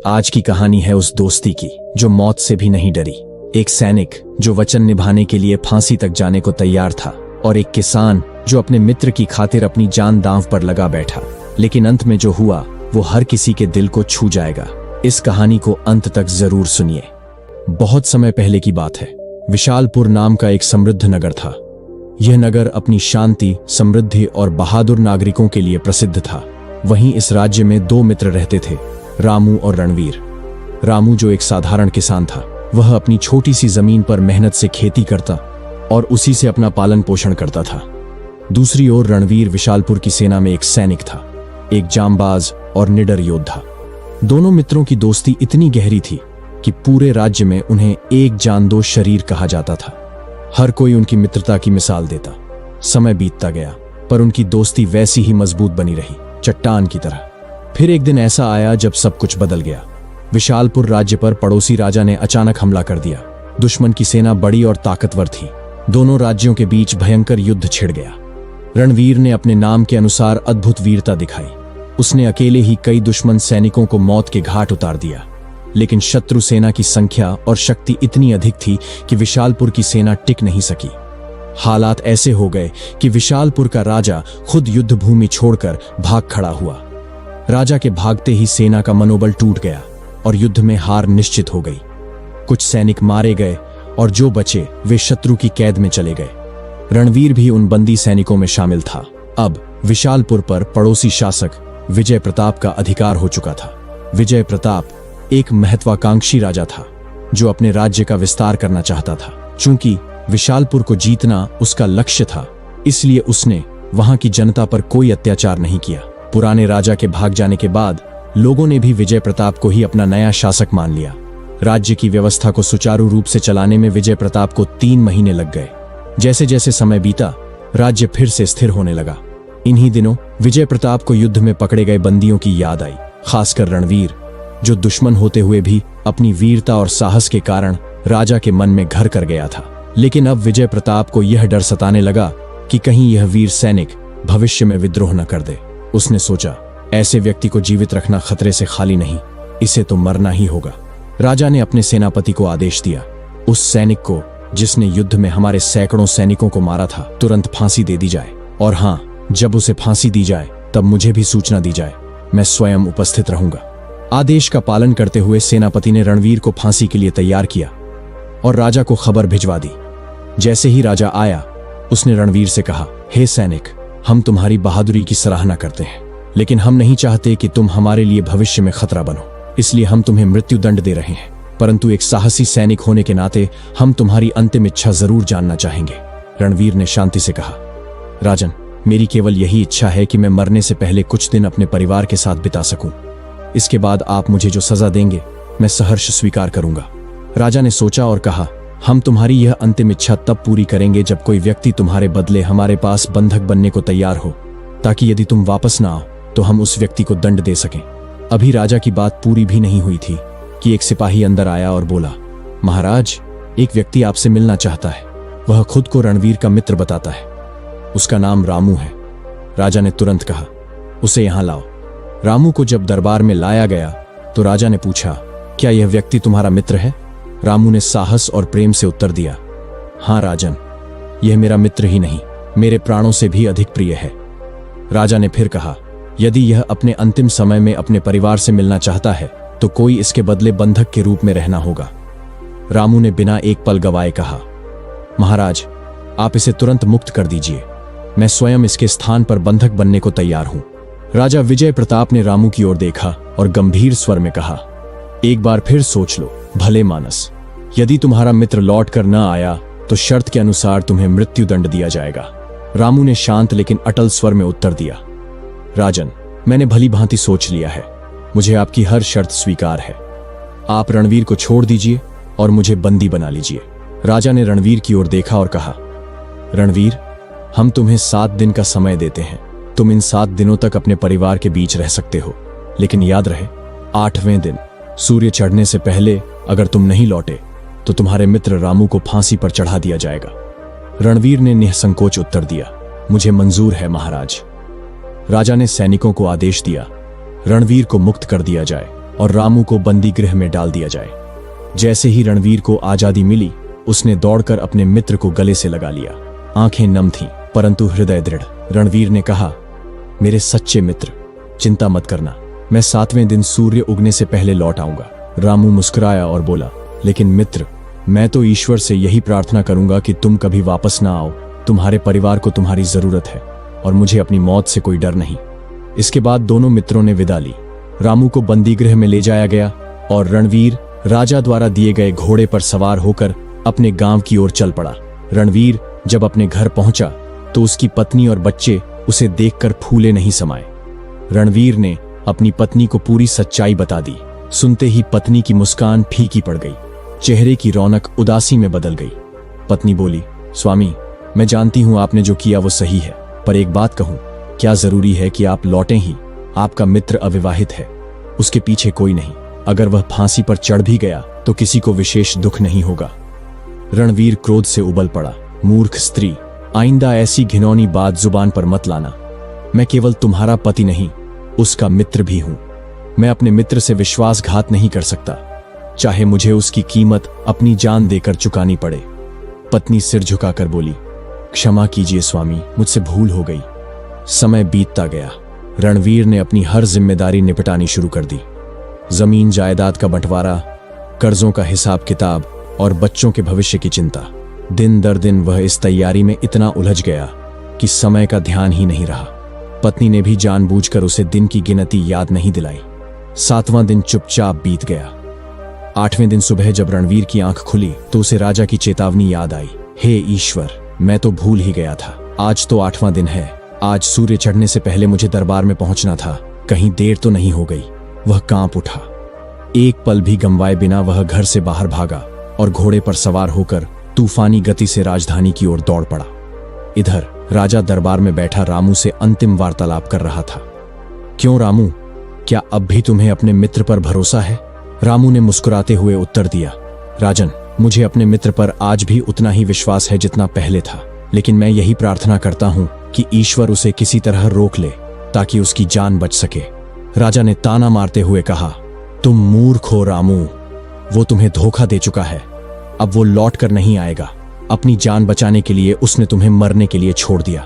आज की कहानी है उस दोस्ती की जो मौत से भी नहीं डरी। एक सैनिक जो वचन निभाने के लिए फांसी तक जाने को तैयार था और एक किसान जो अपने मित्र की खातिर अपनी जान दांव पर लगा बैठा। लेकिन अंत में जो हुआ वो हर किसी के दिल को छू जाएगा। इस कहानी को अंत तक जरूर सुनिए। बहुत समय पहले की बात है। विशालपुर नाम का एक समृद्ध नगर था। यह नगर अपनी शांति, समृद्धि और बहादुर नागरिकों के लिए प्रसिद्ध था। वहीं इस राज्य में दो मित्र रहते थे, रामू और रणवीर। रामू जो एक साधारण किसान था, वह अपनी छोटी सी जमीन पर मेहनत से खेती करता और उसी से अपना पालन पोषण करता था। दूसरी ओर रणवीर विशालपुर की सेना में एक सैनिक था, एक जांबाज और निडर योद्धा। दोनों मित्रों की दोस्ती इतनी गहरी थी कि पूरे राज्य में उन्हें एक जानदोष शरीर कहा जाता था। हर कोई उनकी मित्रता की मिसाल देता। समय बीतता गया पर उनकी दोस्ती वैसी ही मजबूत बनी रही, चट्टान की तरह। फिर एक दिन ऐसा आया जब सब कुछ बदल गया। विशालपुर राज्य पर पड़ोसी राजा ने अचानक हमला कर दिया। दुश्मन की सेना बड़ी और ताकतवर थी। दोनों राज्यों के बीच भयंकर युद्ध छिड़ गया। रणवीर ने अपने नाम के अनुसार अद्भुत वीरता दिखाई। उसने अकेले ही कई दुश्मन सैनिकों को मौत के घाट उतार दिया। लेकिन शत्रु सेना की संख्या और शक्ति इतनी अधिक थी कि विशालपुर की सेना टिक नहीं सकी। हालात ऐसे हो गए कि विशालपुर का राजा खुद युद्ध भूमि छोड़कर भाग खड़ा हुआ। राजा के भागते ही सेना का मनोबल टूट गया और युद्ध में हार निश्चित हो गई। कुछ सैनिक मारे गए और जो बचे वे शत्रु की कैद में चले गए। रणवीर भी उन बंदी सैनिकों में शामिल था। अब विशालपुर पर पड़ोसी शासक विजय प्रताप का अधिकार हो चुका था। विजय प्रताप एक महत्वाकांक्षी राजा था जो अपने राज्य का विस्तार करना चाहता था। चूंकि विशालपुर को जीतना उसका लक्ष्य था, इसलिए उसने वहां की जनता पर कोई अत्याचार नहीं किया। पुराने राजा के भाग जाने के बाद लोगों ने भी विजय प्रताप को ही अपना नया शासक मान लिया। राज्य की व्यवस्था को सुचारू रूप से चलाने में विजय प्रताप को 3 महीने लग गए। जैसे जैसे समय बीता, राज्य फिर से स्थिर होने लगा। इन्हीं दिनों विजय प्रताप को युद्ध में पकड़े गए बंदियों की याद आई, खासकर रणवीर, जो दुश्मन होते हुए भी अपनी वीरता और साहस के कारण राजा के मन में घर कर गया था। लेकिन अब विजय प्रताप को यह डर सताने लगा कि कहीं यह वीर सैनिक भविष्य में विद्रोह न कर दे। उसने सोचा, ऐसे व्यक्ति को जीवित रखना खतरे से खाली नहीं, इसे तो मरना ही होगा। राजा ने अपने सेनापति को आदेश दिया, उस सैनिक को जिसने युद्ध में हमारे सैकड़ों सैनिकों को मारा था, तुरंत फांसी दे दी जाए। और हाँ, जब उसे फांसी दी जाए तब मुझे भी सूचना दी जाए, मैं स्वयं उपस्थित रहूंगा। आदेश का पालन करते हुए सेनापति ने रणवीर को फांसी के लिए तैयार किया और राजा को खबर भिजवा दी। जैसे ही राजा आया, उसने रणवीर से कहा, हे सैनिक, हम तुम्हारी बहादुरी की सराहना करते हैं, लेकिन हम नहीं चाहते कि तुम हमारे लिए भविष्य में खतरा बनो, इसलिए हम तुम्हें मृत्यु दंड दे रहे हैं। परंतु एक साहसी सैनिक होने के नाते हम तुम्हारी अंतिम इच्छा जरूर जानना चाहेंगे। रणवीर ने शांति से कहा, राजन, मेरी केवल यही इच्छा है कि मैं मरने से पहले कुछ दिन अपने परिवार के साथ बिता सकूं। इसके बाद आप मुझे जो सजा देंगे मैं सहर्ष स्वीकार करूंगा। राजा ने सोचा और कहा, हम तुम्हारी यह अंतिम इच्छा तब पूरी करेंगे जब कोई व्यक्ति तुम्हारे बदले हमारे पास बंधक बनने को तैयार हो, ताकि यदि तुम वापस ना आओ तो हम उस व्यक्ति को दंड दे सकें। अभी राजा की बात पूरी भी नहीं हुई थी कि एक सिपाही अंदर आया और बोला, महाराज, एक व्यक्ति आपसे मिलना चाहता है। वह खुद को रणवीर का मित्र बताता है। उसका नाम रामू है। राजा ने तुरंत कहा, उसे यहां लाओ। रामू को जब दरबार में लाया गया तो राजा ने पूछा, क्या यह व्यक्ति तुम्हारा मित्र है? रामू ने साहस और प्रेम से उत्तर दिया, हाँ राजन, यह मेरा मित्र ही नहीं, मेरे प्राणों से भी अधिक प्रिय है। राजा ने फिर कहा, यदि यह अपने अंतिम समय में अपने परिवार से मिलना चाहता है तो कोई इसके बदले बंधक के रूप में रहना होगा। रामू ने बिना एक पल गवाए कहा, महाराज, आप इसे तुरंत मुक्त कर दीजिए, मैं स्वयं इसके स्थान पर बंधक बनने को तैयार हूं। राजा विजय प्रताप ने रामू की ओर देखा और गंभीर स्वर में कहा, एक बार फिर सोच लो भले मानस, यदि तुम्हारा मित्र लौट कर न आया तो शर्त के अनुसार तुम्हें मृत्यु दंड दिया जाएगा। रामू ने शांत लेकिन अटल स्वर में उत्तर दिया, राजन, मैंने भली भांति सोच लिया है, मुझे आपकी हर शर्त स्वीकार है। आप रणवीर को छोड़ दीजिए और मुझे बंदी बना लीजिए। राजा ने रणवीर की ओर देखा और कहा, रणवीर, हम तुम्हें 7 दिन का समय देते हैं। तुम इन 7 दिनों तक अपने परिवार के बीच रह सकते हो, लेकिन याद रहे, 8वें दिन सूर्य चढ़ने से पहले अगर तुम नहीं लौटे तो तुम्हारे मित्र रामू को फांसी पर चढ़ा दिया जाएगा। रणवीर ने निसंकोच उत्तर दिया, मुझे मंजूर है महाराज। राजा ने सैनिकों को आदेश दिया, रणवीर को मुक्त कर दिया जाए। और रामू को बंदी गृह में डाल दिया जाए। जैसे ही रणवीर को आजादी मिली, उसने दौड़कर अपने मित्र को गले से लगा लिया। आंखें नम थीं, परंतु हृदय दृढ़। रणवीर ने कहा, मेरे सच्चे मित्र, चिंता मत करना, मैं 7वें दिन सूर्य उगने से पहले लौट आऊंगा। रामू मुस्कुराया और बोला, लेकिन मित्र, मैं तो ईश्वर से यही प्रार्थना करूंगा कि तुम कभी वापस ना आओ। तुम्हारे परिवार को तुम्हारी जरूरत है और मुझे अपनी मौत से कोई डर नहीं। इसके बाद दोनों मित्रों ने विदा ली। रामू को बंदी गृह में ले जाया गया और रणवीर राजा द्वारा दिए गए घोड़े पर सवार होकर अपने गांव की ओर चल पड़ा। रणवीर जब अपने घर पहुंचा तो उसकी पत्नी और बच्चे उसे देखकर फूले नहीं समाये। रणवीर ने अपनी पत्नी को पूरी सच्चाई बता दी। सुनते ही पत्नी की मुस्कान फीकी पड़ गई, चेहरे की रौनक उदासी में बदल गई। पत्नी बोली, स्वामी, मैं जानती हूं आपने जो किया वो सही है, पर एक बात कहूं, क्या जरूरी है कि आप लौटें ही? आपका मित्र अविवाहित है, उसके पीछे कोई नहीं। अगर वह फांसी पर चढ़ भी गया तो किसी को विशेष दुख नहीं होगा। रणवीर क्रोध से उबल पड़ा, मूर्ख स्त्री, आइंदा ऐसी घिनौनी बात जुबान पर मत लाना। मैं केवल तुम्हारा पति नहीं, उसका मित्र भी हूं। मैं अपने मित्र से विश्वासघात नहीं कर सकता, चाहे मुझे उसकी कीमत अपनी जान देकर चुकानी पड़े। पत्नी सिर झुकाकर बोली, क्षमा कीजिए स्वामी, मुझसे भूल हो गई। समय बीतता गया। रणवीर ने अपनी हर जिम्मेदारी निपटानी शुरू कर दी। जमीन जायदाद का बंटवारा, कर्जों का हिसाब किताब और बच्चों के भविष्य की चिंता। दिन दर दिन वह इस तैयारी में इतना उलझ गया कि समय का ध्यान ही नहीं रहा। पत्नी ने भी जानबूझकर उसे दिन की गिनती याद नहीं दिलाई। 7वां दिन चुपचाप बीत गया। 8वें दिन सुबह जब रणवीर की आंख खुली तो उसे राजा की चेतावनी याद आई। हे ईश्वर, मैं तो भूल ही गया था, आज तो 8वां दिन है। आज सूर्य चढ़ने से पहले मुझे दरबार में पहुंचना था, कहीं देर तो नहीं हो गई। वह कांप उठा। एक पल भी गंवाए बिना वह घर से बाहर भागा और घोड़े पर सवार होकर तूफानी गति से राजधानी की ओर दौड़ पड़ा। इधर राजा दरबार में बैठा रामू से अंतिम वार्तालाप कर रहा था। क्यों रामू, क्या अब भी तुम्हें अपने मित्र पर भरोसा है? रामू ने मुस्कुराते हुए उत्तर दिया, राजन, मुझे अपने मित्र पर आज भी उतना ही विश्वास है जितना पहले था, लेकिन मैं यही प्रार्थना करता हूं कि ईश्वर उसे किसी तरह रोक ले ताकि उसकी जान बच सके। राजा ने ताना मारते हुए कहा, तुम मूर्ख हो रामू, वो तुम्हें धोखा दे चुका है, अब वो लौट कर नहीं आएगा। अपनी जान बचाने के लिए उसने तुम्हें मरने के लिए छोड़ दिया।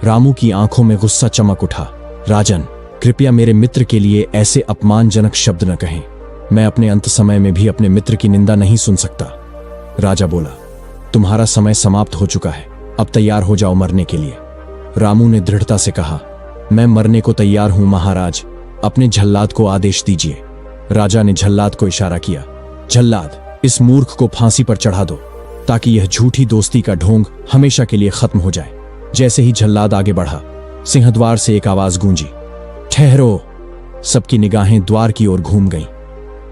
रामू की आंखों में गुस्सा चमक उठा। राजन, कृपया मेरे मित्र के लिए ऐसे अपमानजनक शब्द न कहें। मैं अपने अंत समय में भी अपने मित्र की निंदा नहीं सुन सकता। राजा बोला, तुम्हारा समय समाप्त हो चुका है, अब तैयार हो जाओ मरने के लिए। रामू ने दृढ़ता से कहा, मैं मरने को तैयार हूं महाराज, अपने झल्लाद को आदेश दीजिए। राजा ने झल्लाद को इशारा किया, झल्लाद, इस मूर्ख को फांसी पर चढ़ा दो ताकि यह झूठी दोस्ती का ढोंग हमेशा के लिए खत्म हो जाए। जैसे ही झल्लाद आगे बढ़ा, सिंहद्वार से एक आवाज गूंजी, ठहरो। सबकी निगाहें द्वार की ओर घूम गईं।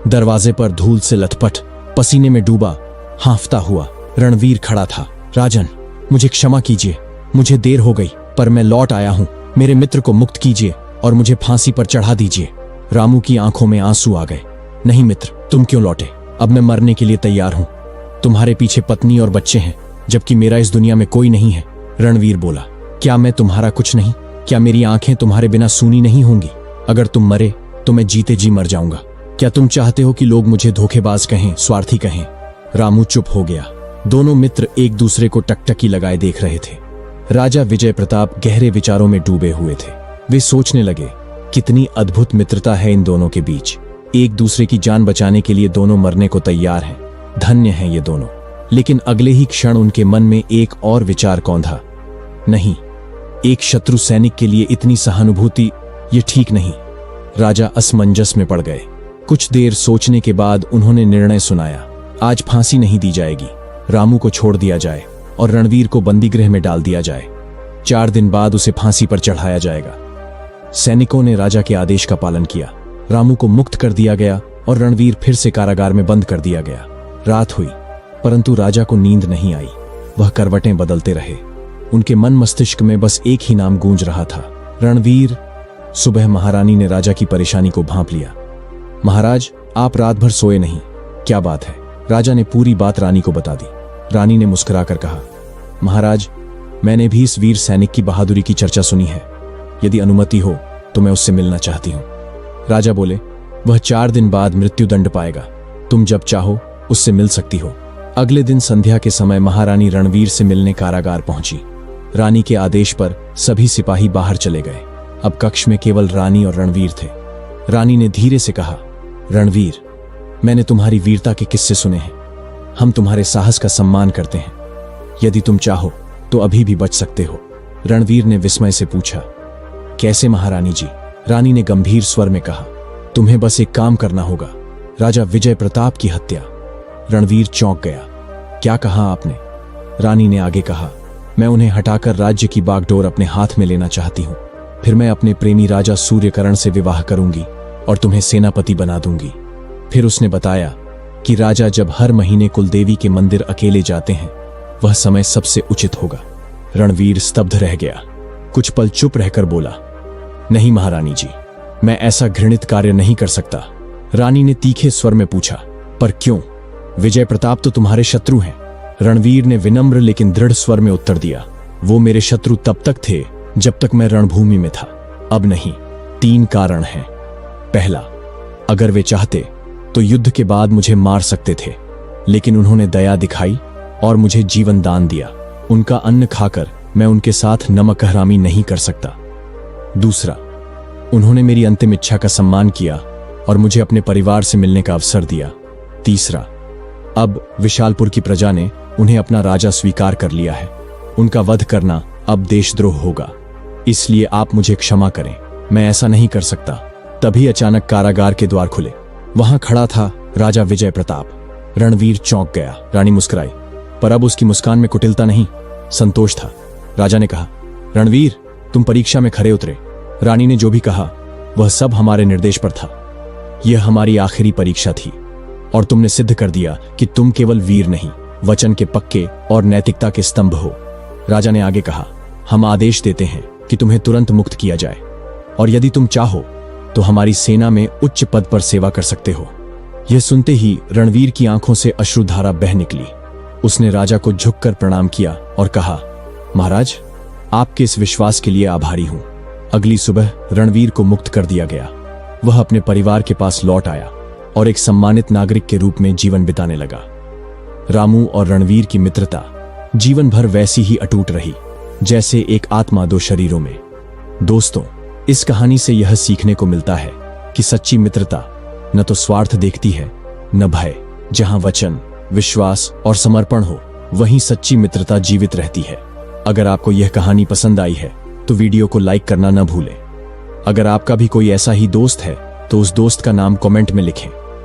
दरवाजे पर धूल से लथपथ, पसीने में डूबा, हांफता हुआ रणवीर खड़ा था। राजन, मुझे क्षमा कीजिए, मुझे देर हो गई, पर मैं लौट आया हूं। मेरे मित्र को मुक्त कीजिए और मुझे फांसी पर चढ़ा दीजिए। रामू की आंखों में आंसू आ गए। नहीं मित्र, तुम क्यों लौटे? अब मैं मरने के लिए तैयार हूं। तुम्हारे पीछे पत्नी और बच्चे हैं, जबकि मेरा इस दुनिया में कोई नहीं है। रणवीर बोला, क्या मैं तुम्हारा कुछ नहीं? क्या मेरी आंखें तुम्हारे बिना सूनी नहीं होंगी? अगर तुम मरे तो मैं जीते जी मर जाऊंगा। क्या तुम चाहते हो कि लोग मुझे धोखेबाज कहें, स्वार्थी कहें? रामू चुप हो गया। दोनों मित्र एक दूसरे को टकटकी लगाए देख रहे थे। राजा विजय प्रताप गहरे विचारों में डूबे हुए थे। वे सोचने लगे, कितनी अद्भुत मित्रता है इन दोनों के बीच। एक दूसरे की जान बचाने के लिए दोनों मरने को तैयार हैं। धन्य हैं ये दोनों। लेकिन अगले ही क्षण उनके मन में एक और विचार कौंधा, नहीं, एक शत्रु सैनिक के लिए इतनी सहानुभूति, ये ठीक नहीं। राजा असमंजस में पड़ गए। कुछ देर सोचने के बाद उन्होंने निर्णय सुनाया, आज फांसी नहीं दी जाएगी, रामू को छोड़ दिया जाए और रणवीर को बंदी गृह में डाल दिया जाए। 4 दिन बाद उसे फांसी पर चढ़ाया जाएगा। सैनिकों ने राजा के आदेश का पालन किया। रामू को मुक्त कर दिया गया और रणवीर फिर से कारागार में बंद कर दिया गया। रात हुई, परंतु राजा को नींद नहीं आई। वह करवटें बदलते रहे। उनके मन मस्तिष्क में बस एक ही नाम गूंज रहा था, रणवीर। सुबह महारानी ने राजा की परेशानी को भांप लिया। महाराज, आप रात भर सोए नहीं, क्या बात है? राजा ने पूरी बात रानी को बता दी। रानी ने मुस्कुराकर कहा, महाराज, मैंने भी इस वीर सैनिक की बहादुरी की चर्चा सुनी है। यदि अनुमति हो तो मैं उससे मिलना चाहती हूँ। राजा बोले, वह 4 दिन बाद मृत्युदंड पाएगा। तुम जब चाहो उससे मिल सकती हो। अगले दिन संध्या के समय महारानी रणवीर से मिलने कारागार पहुंची। रानी के आदेश पर सभी सिपाही बाहर चले गए। अब कक्ष में केवल रानी और रणवीर थे। रानी ने धीरे से कहा, रणवीर, मैंने तुम्हारी वीरता के किस्से सुने हैं। हम तुम्हारे साहस का सम्मान करते हैं। यदि तुम चाहो तो अभी भी बच सकते हो। रणवीर ने विस्मय से पूछा, कैसे महारानी जी? रानी ने गंभीर स्वर में कहा, तुम्हें बस एक काम करना होगा, राजा विजय प्रताप की हत्या। रणवीर चौंक गया। क्या कहा आपने? रानी ने आगे कहा, मैं उन्हें हटाकर राज्य की बागडोर अपने हाथ में लेना चाहती हूं। फिर मैं अपने प्रेमी राजा सूर्यकर्ण से विवाह करूंगी और तुम्हें सेनापति बना दूंगी। फिर उसने बताया कि राजा जब हर महीने कुलदेवी के मंदिर अकेले जाते हैं, वह समय सबसे उचित होगा। रणवीर स्तब्ध रह गया। कुछ पल चुप रहकर बोला, नहीं महारानी जी, मैं ऐसा घृणित कार्य नहीं कर सकता। रानी ने तीखे स्वर में पूछा, पर क्यों? विजय प्रताप तो तुम्हारे शत्रु हैं। रणवीर ने विनम्र लेकिन दृढ़ स्वर में उत्तर दिया, वो मेरे शत्रु तब तक थे जब तक मैं रणभूमि में था, अब नहीं। 3 कारण हैं। पहला, अगर वे चाहते तो युद्ध के बाद मुझे मार सकते थे, लेकिन उन्होंने दया दिखाई और मुझे जीवन दान दिया। उनका अन्न खाकर मैं उनके साथ नमक हरामी नहीं कर सकता। दूसरा, उन्होंने मेरी अंतिम इच्छा का सम्मान किया और मुझे अपने परिवार से मिलने का अवसर दिया। तीसरा, अब विशालपुर की प्रजा ने उन्हें अपना राजा स्वीकार कर लिया है। उनका वध करना अब देशद्रोह होगा, इसलिए आप मुझे क्षमा करें, मैं ऐसा नहीं कर सकता। तभी अचानक कारागार के द्वार खुले। वहां खड़ा था राजा विजय प्रताप। रणवीर चौंक गया। रानी मुस्कुराई, पर अब उसकी मुस्कान में कुटिलता नहीं, संतोष था। राजा ने कहा, रणवीर, तुम परीक्षा में खरे उतरे। रानी ने जो भी कहा वह सब हमारे निर्देश पर था। यह हमारी आखिरी परीक्षा थी और तुमने सिद्ध कर दिया कि तुम केवल वीर नहीं, वचन के पक्के और नैतिकता के स्तंभ हो। राजा ने आगे कहा, हम आदेश देते हैं कि तुम्हें तुरंत मुक्त किया जाए और यदि तुम चाहो तो हमारी सेना में उच्च पद पर सेवा कर सकते हो। यह सुनते ही रणवीर की आंखों से अश्रुधारा बह निकली। उसने राजा को झुककर प्रणाम किया और कहा, महाराज, आपके इस विश्वास के लिए आभारी हूं। अगली सुबह रणवीर को मुक्त कर दिया गया। वह अपने परिवार के पास लौट आया और एक सम्मानित नागरिक के रूप में जीवन बिताने लगा। रामू और रणवीर की मित्रता जीवन भर वैसी ही अटूट रही जैसे एक आत्मा 2 शरीरों में। दोस्तों, इस कहानी से यह सीखने को मिलता है कि सच्ची मित्रता न तो स्वार्थ देखती है, न भय। जहां वचन, विश्वास और समर्पण हो, वहीं सच्ची मित्रता जीवित रहती है। अगर आपको यह कहानी पसंद आई है तो वीडियो को लाइक करना न भूलें। अगर आपका भी कोई ऐसा ही दोस्त है तो उस दोस्त का नाम कमेंट में लिखें।